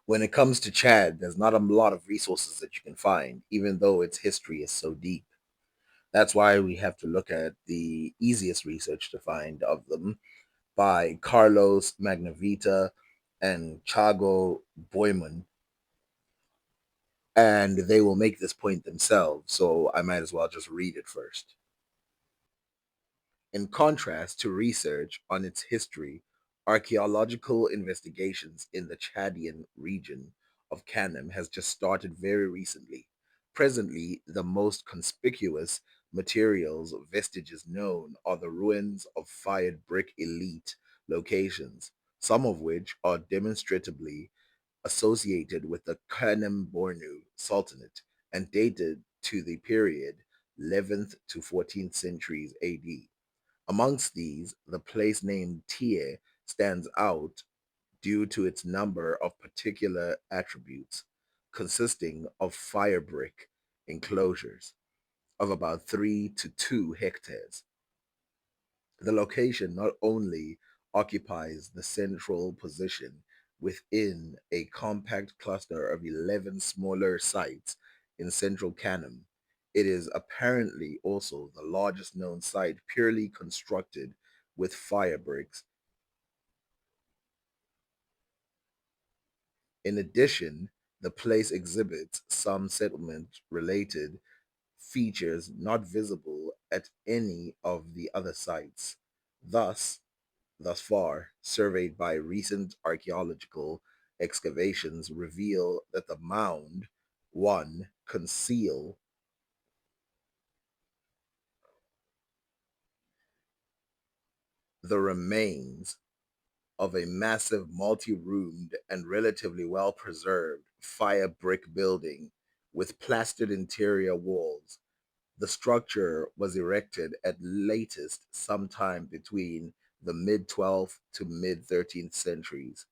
When it comes to Chad, there's not a lot of resources that you can find, even though its history is so deep. That's why we have to look at the easiest research to find of them by Carlos Magnavita and Chago Boyman, and they will make this point themselves, so I might as well just read it first. In contrast to research on its history, archaeological investigations in the Chadian region of Kanem has just started very recently. Presently, the most conspicuous materials vestiges known are the ruins of fired brick elite locations, some of which are demonstratively associated with the Kanem Bornu Sultanate and dated to the period 11th to 14th centuries AD. Amongst these, the place named Tie stands out due to its number of particular attributes, consisting of fire brick enclosures of about 3 to 2 hectares. The location not only occupies the central position within a compact cluster of 11 smaller sites in central Kanem, it is apparently also the largest known site purely constructed with fire bricks. In addition, the place exhibits some settlement related features not visible at any of the other sites. Thus far, surveyed by recent archaeological excavations reveal that the mound, one, conceal the remains of a massive multi-roomed and relatively well-preserved fire brick building with plastered interior walls. The structure was erected at latest sometime between the mid-12th to mid-13th centuries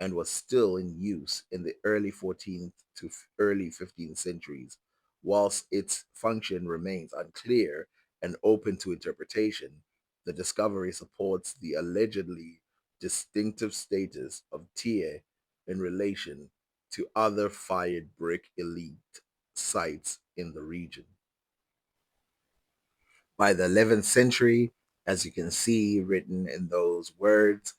and was still in use in the early 14th to early 15th centuries. Whilst its function remains unclear and open to interpretation, the discovery supports the allegedly distinctive status of Tie in relation to other fired brick elite sites in the region. By the 11th century, as you can see written in those words,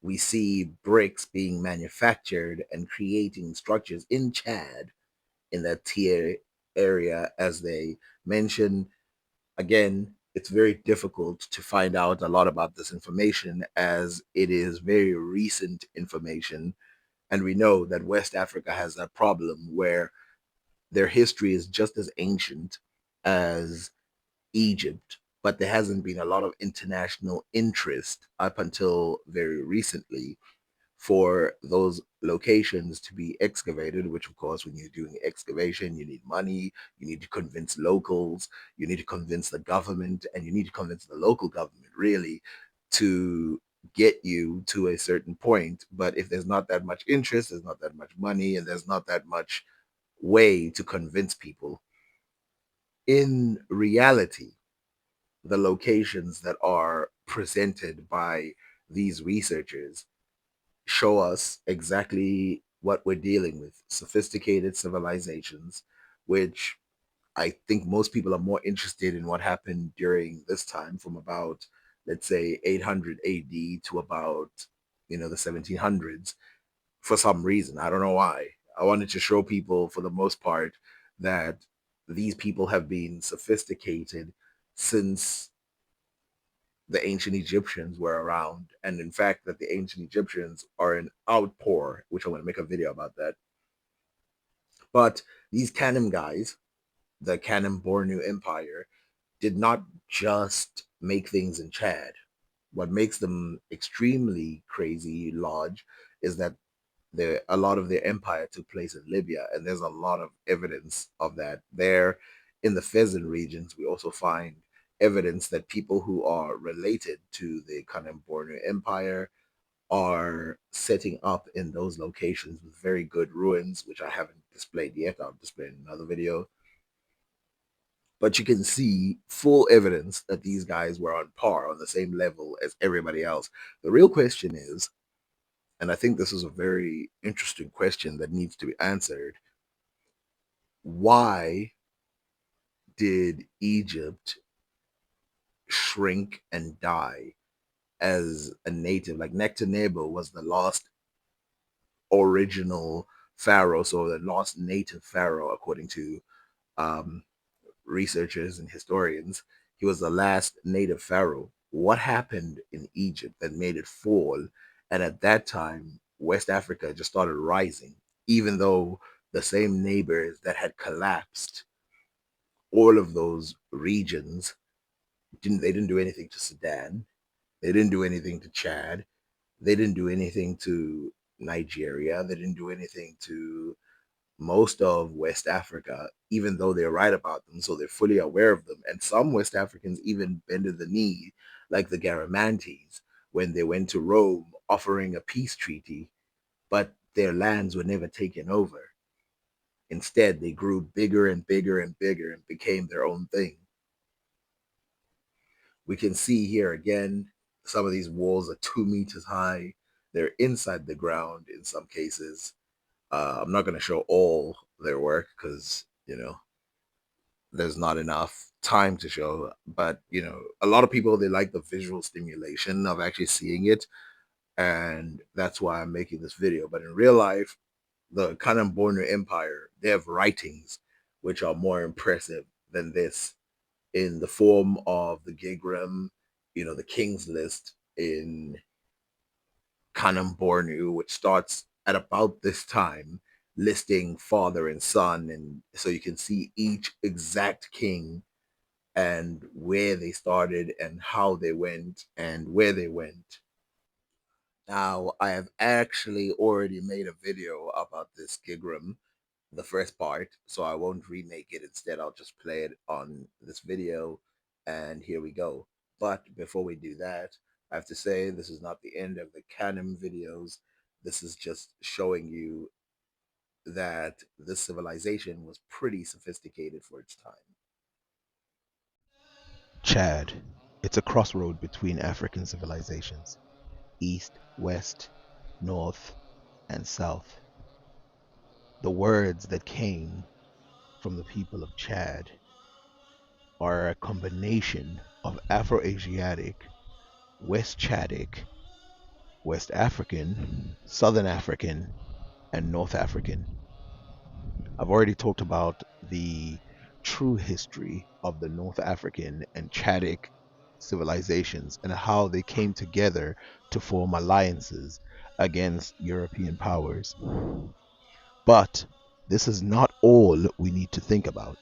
we see bricks being manufactured and creating structures in Chad in that tier area, as they mention. Again, it's very difficult to find out a lot about this information as it is very recent information. And we know that West Africa has that problem where their history is just as ancient as Egypt, but there hasn't been a lot of international interest up until very recently for those locations to be excavated, which of course, when you're doing excavation, you need money, you need to convince locals, you need to convince the government, and you need to convince the local government really to get you to a certain point. But if there's not that much interest, there's not that much money, and there's not that much way to convince people. In reality, the locations that are presented by these researchers show us exactly what we're dealing with: sophisticated civilizations, which I think most people are more interested in what happened during this time from about, let's say, 800 AD to about, the 1700s for some reason. I don't know why. I wanted to show people, for the most part, that these people have been sophisticated since the ancient Egyptians were around, and in fact, that the ancient Egyptians are an outpour, which I'm going to make a video about that. But these Kanem guys, the Kanem Bornu Empire, did not just make things in Chad. What makes them extremely crazy large is that a lot of their empire took place in Libya, and there's a lot of evidence of that there. In the Fezzan regions, we also find evidence that people who are related to the Kanem Bornu Empire are setting up in those locations with very good ruins, which I haven't displayed yet. I'll display in another video. But you can see full evidence that these guys were on par, on the same level as everybody else. The real question is, And I think this is a very interesting question that needs to be answered. Why did Egypt shrink and die as a native? Like Nectanebo was the last original pharaoh, so the last native pharaoh, according to um, researchers and historians. He was the last native pharaoh. What happened in Egypt that made it fall? And at that time, West Africa just started rising, even though the same neighbors that had collapsed all of those regions didn't do anything to Sudan. They didn't do anything to Chad. They didn't do anything to Nigeria. They didn't do anything to most of West Africa, even though they're right about them, so they're fully aware of them. And some West Africans even bended the knee, like the Garamantes, when they went to Rome offering a peace treaty, but their lands were never taken over. Instead, they grew bigger and bigger and bigger and became their own thing. We can see here again, some of these walls are 2 meters high. They're inside the ground in some cases. I'm not going to show all their work because, there's not enough time to show. But, a lot of people, they like the visual stimulation of actually seeing it. And that's why I'm making this video. But in real life, the Kanem Bornu Empire, they have writings which are more impressive than this in the form of the Gigrim, the King's List in Kanem Bornu, which starts at about this time, listing father and son. And so you can see each exact king and where they started and how they went and where they went. Now, I have actually already made a video about this Gigrim, the first part, so I won't remake it. Instead, I'll just play it on this video, and here we go. But before we do that, I have to say this is not the end of the Canem videos. This is just showing you that this civilization was pretty sophisticated for its time. Chad. It's a crossroad between African civilizations, east, west, north, and south. The words that came from the people of Chad are a combination of Afro-Asiatic, West Chadic, West African, Southern African, and North African. I've already talked about the true history of the North African and Chadic civilizations and how they came together to form alliances against European powers. But this is not all we need to think about,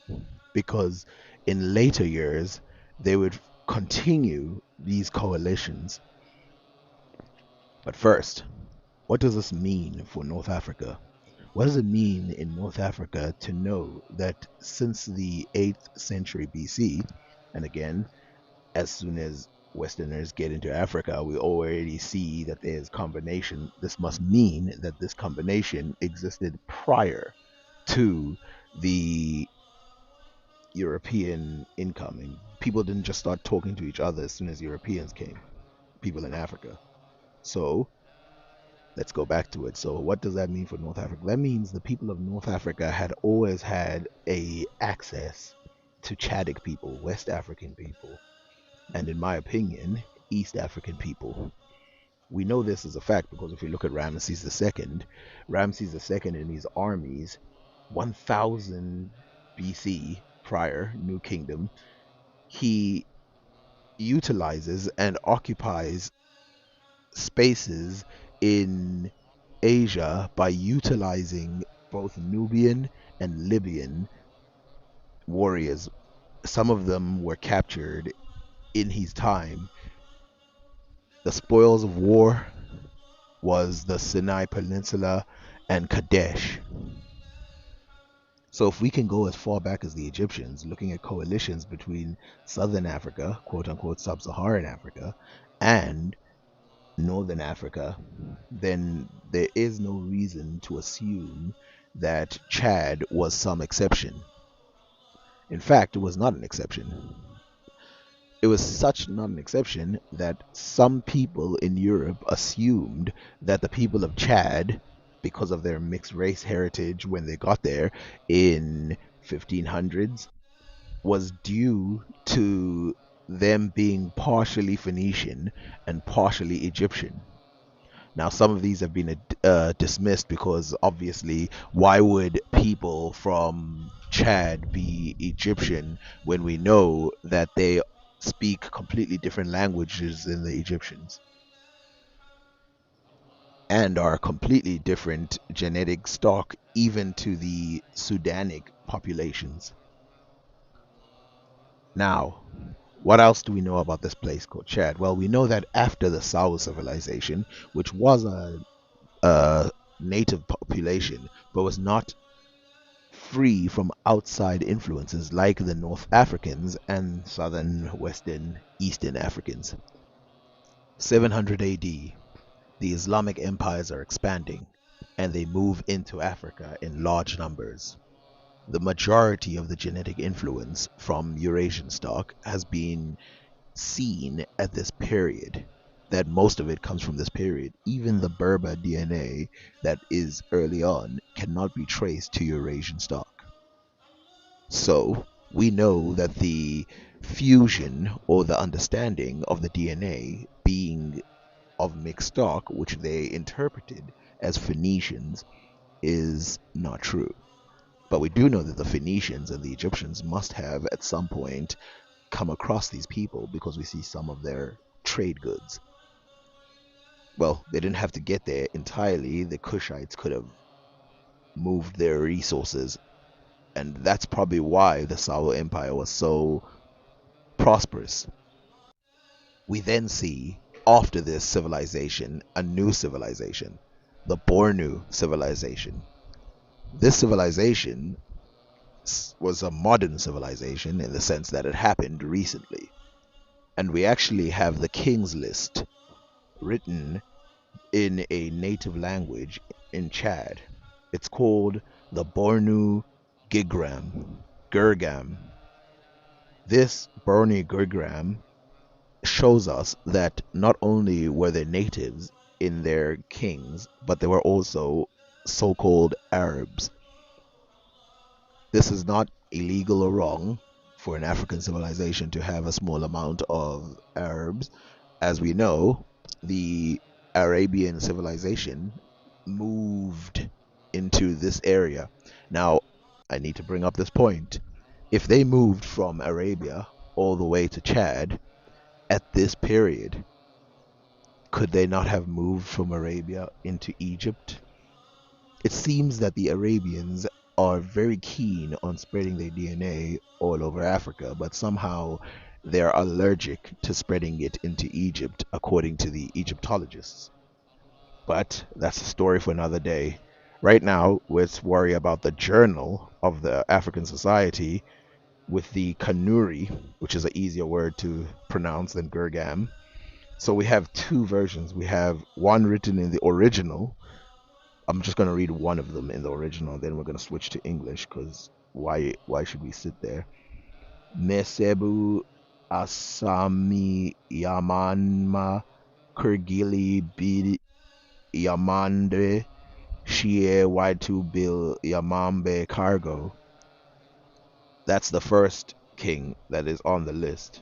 because in later years they would continue these coalitions. But first, what does this mean for North Africa? What does it mean in North Africa to know that since the 8th century BC, and again, as soon as Westerners get into Africa, we already see that there's combination. This must mean that this combination existed prior to the European incoming. People didn't just start talking to each other as soon as Europeans came, people in Africa. So let's go back to it. So what does that mean for North Africa? That means the people of North Africa had always had a access to Chadic people, West African people, and in my opinion, East African people. We know this is a fact because if you look at Ramses II and his armies, 1000 BC, prior New Kingdom, he utilizes and occupies spaces in Asia by utilizing both Nubian and Libyan warriors. Some of them were captured in his time. The spoils of war was the Sinai Peninsula and Kadesh. So if we can go as far back as the Egyptians, looking at coalitions between Southern Africa, quote unquote Sub-Saharan Africa, and Northern Africa, then there is no reason to assume that Chad was some exception. In fact, it was not an exception. It was such not an exception that some people in Europe assumed that the people of Chad, because of their mixed race heritage when they got there in 1500s, was due to them being partially Phoenician and partially Egyptian. Now, some of these have been dismissed because obviously, why would people from Chad be Egyptian when we know that they speak completely different languages than the Egyptians and are completely different genetic stock, even to the Sudanic populations? Now, what else do we know about this place called Chad? Well, we know that after the Sao civilization, which was a native population, but was not free from outside influences like the North Africans and Southern, Western, Eastern Africans. 700 AD, the Islamic empires are expanding and they move into Africa in large numbers. The majority of the genetic influence from Eurasian stock has been seen at this period, that most of it comes from this period. Even the Berber DNA that is early on cannot be traced to Eurasian stock. So we know that the fusion or the understanding of the DNA being of mixed stock, which they interpreted as Phoenicians, is not true. But we do know that the Phoenicians and the Egyptians must have at some point come across these people because we see some of their trade goods. Well, they didn't have to get there entirely. The Kushites could have moved their resources, and that's probably why the Sao Empire was so prosperous. We then see, after this civilization, a new civilization, the Bornu civilization. This civilization was a modern civilization in the sense that it happened recently. And we actually have the King's List written in a native language in Chad. It's called the Bornu Gurgam. This Bornu Gurgam shows us that not only were they natives in their kings, but they were also so-called Arabs. This is not illegal or wrong for an African civilization to have a small amount of Arabs. As we know, the Arabian civilization moved into this area. Now, I need to bring up this point. If they moved from Arabia all the way to Chad at this period, could they not have moved from Arabia into Egypt? It seems that the Arabians are very keen on spreading their DNA all over Africa, but somehow they're allergic to spreading it into Egypt, according to the Egyptologists. But that's a story for another day. Right now, let's worry about the journal of the African Society with the Kanuri, which is an easier word to pronounce than Gurgam. So we have two versions. We have one written in the original. I'm just going to read one of them in the original, then we're going to switch to English because why should we sit there? Mesebu Asami Yamanma Kurgili Bi Yamande Shie Waitu Bil Yamambe Cargo. That's the first king that is on the list.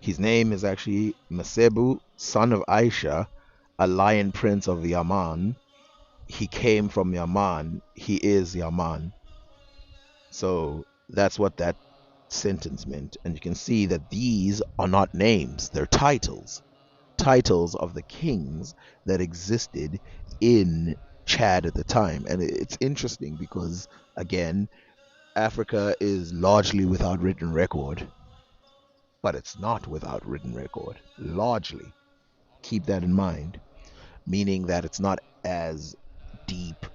His name is actually Mesebu, son of Aisha, a lion prince of Yaman. He came from Yaman. He is Yaman. So that's what that sentence meant. And you can see that these are not names, they're titles. Titles of the kings that existed in Chad at the time. And it's interesting because, again, Africa is largely without written record, but it's not without written record. Largely. Keep that in mind. Meaning that it's not as deep.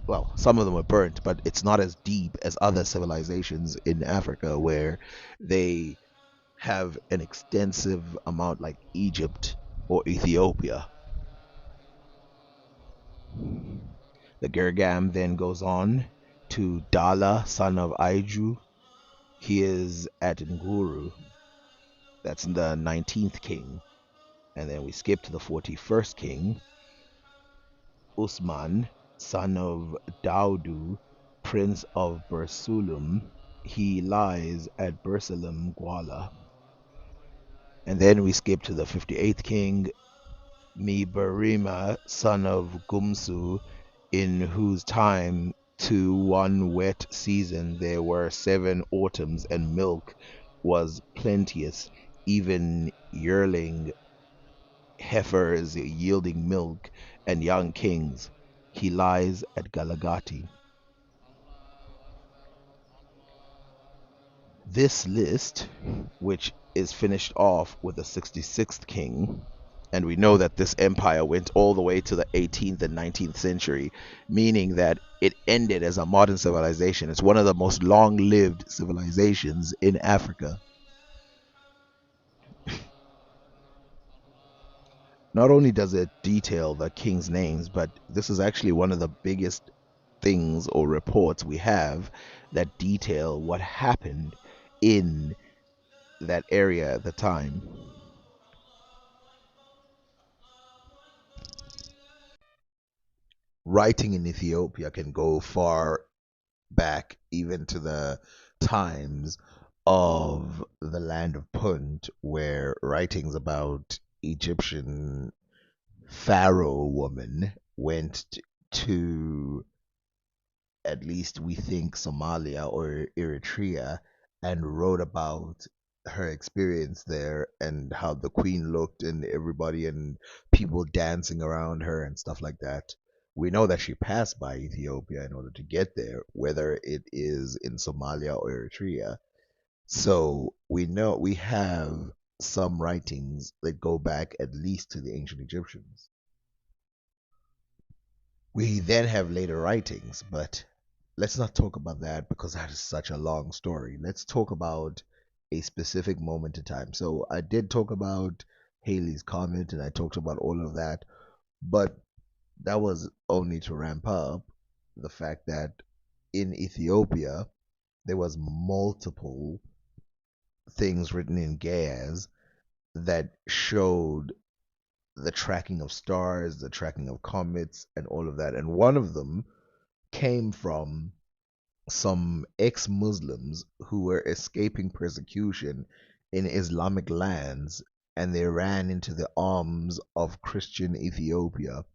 Well, some of them are burnt, but it's not as deep as other civilizations in Africa where they have an extensive amount like Egypt or Ethiopia. The Gergam then goes on to Dala, son of Aiju. He is at Nguru. That's the 19th king. And then we skip to the 41st king, Usman, son of Daudu, prince of Bursulum. He lies at Bursalem, Gwala. And then we skip to the 58th king, Mibarima, son of Gumsu, in whose time to one wet season there were 7 autumns, and milk was plenteous, even yearling heifers yielding milk, and young kings. He lies at Galagati. This list, which is finished off with the 66th king, and we know that this empire went all the way to the 18th and 19th century, meaning that it ended as a modern civilization. It's one of the most long lived civilizations in Africa. Not only does it detail the king's names, but this is actually one of the biggest things or reports we have that detail what happened in that area at the time. Writing in Ethiopia can go far back, even to the times of the land of Punt, where writings about Egyptian pharaoh woman went to, at least we think, Somalia or Eritrea, and wrote about her experience there and how the queen looked and everybody and people dancing around her and stuff like that. We know that she passed by Ethiopia in order to get there, whether it is in Somalia or Eritrea. So we know we have some writings that go back at least to the ancient Egyptians. We then have later writings, but let's not talk about that because that is such a long story. Let's talk about a specific moment in time. So I did talk about Haley's Comet and I talked about all of that, but that was only to ramp up the fact that in Ethiopia there was multiple things written in Ge'ez that showed the tracking of stars, the tracking of comets, and all of that. And one of them came from some ex Muslims who were escaping persecution in Islamic lands, and they ran into the arms of Christian Ethiopia.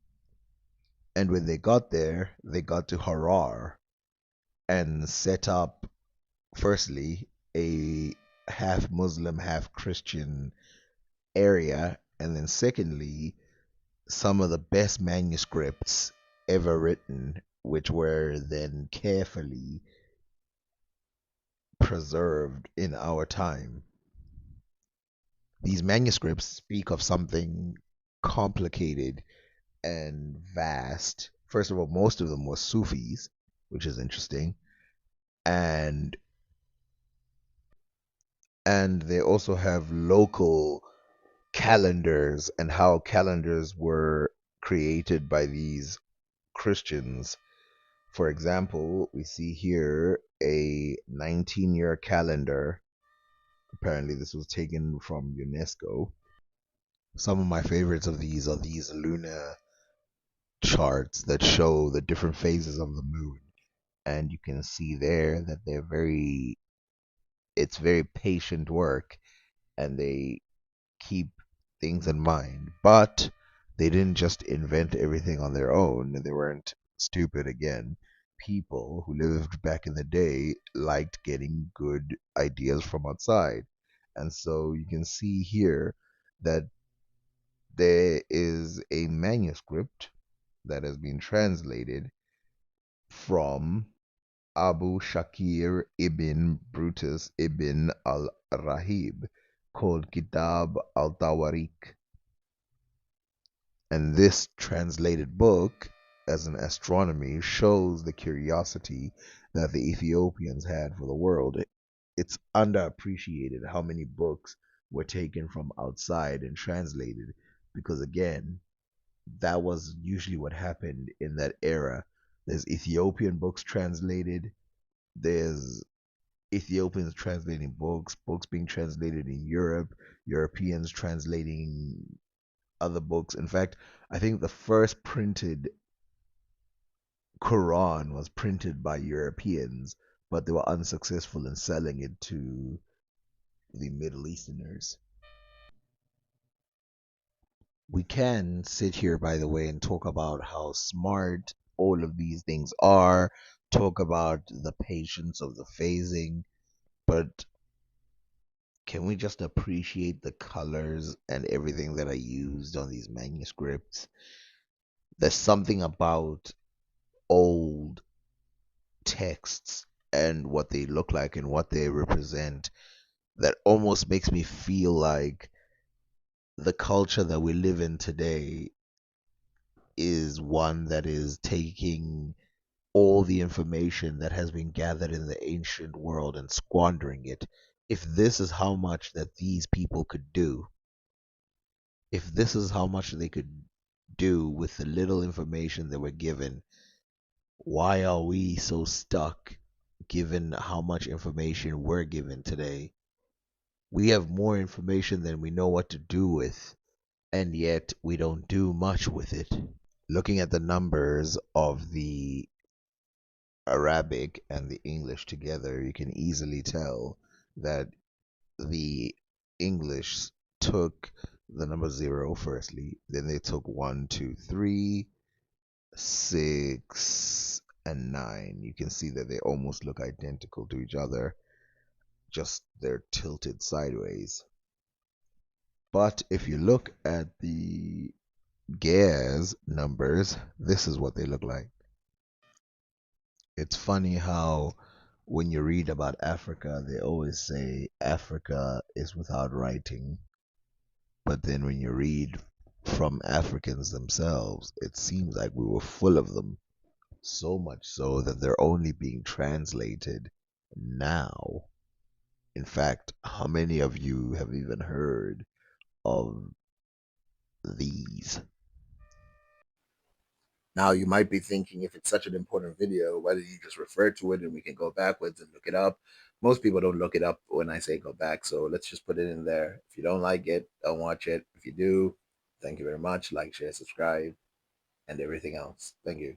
And when they got there, they got to Harar and set up, firstly, a half Muslim, half Christian area, and then secondly, some of the best manuscripts ever written, which were then carefully preserved in our time. These manuscripts speak of something complicated and vast. First of all, most of them were Sufis, which is interesting, and they also have local calendars and how calendars were created by these Christians. For example, we see here a 19-year calendar. Apparently, this was taken from UNESCO. Some of my favorites of these are these lunar charts that show the different phases of the moon. And you can see there that it's very patient work and they keep things in mind. But they didn't just invent everything on their own. They weren't stupid again. People who lived back in the day liked getting good ideas from outside. And so you can see here that there is a manuscript that has been translated from Abu Shakir ibn Brutus ibn al-Rahib called Kitab al-Tawarik. And this translated book, as an astronomy, shows the curiosity that the Ethiopians had for the world. It's underappreciated how many books were taken from outside and translated because, again, that was usually what happened in that era. There's Ethiopian books translated, there's Ethiopians translating books, books being translated in Europe, Europeans translating other books. In fact, I think the first printed Quran was printed by Europeans, but they were unsuccessful in selling it to the Middle Easterners. We can sit here, by the way, and talk about how smart all of these things are, talk about the patience of the phasing, but can we just appreciate the colors and everything that are used on these manuscripts? There's something about old texts and what they look like and what they represent that almost makes me feel like the culture that we live in today is one that is taking all the information that has been gathered in the ancient world and squandering it. If this is how much that these people could do, if this is how much they could do with the little information they were given, why are we so stuck given how much information we're given today? We have more information than we know what to do with, and yet we don't do much with it. Looking at the numbers of the Arabic and the English together, you can easily tell that the English took the number zero firstly, then they took one, two, three, 6, and 9. You can see that they almost look identical to each other, just they're tilted sideways. But if you look at the Ge'ez numbers, this is what they look like. It's funny how when you read about Africa, they always say Africa is without writing. But then when you read from Africans themselves, it seems like we were full of them. So much so that they're only being translated now. In fact, how many of you have even heard of these? Now you might be thinking, if it's such an important video, why did you just refer to it and we can go backwards and look it up? Most people don't look it up when I say go back, so let's just put it in there. If you don't like it, don't watch it. If you do, thank you very much. Like, share, subscribe, and everything else. Thank you.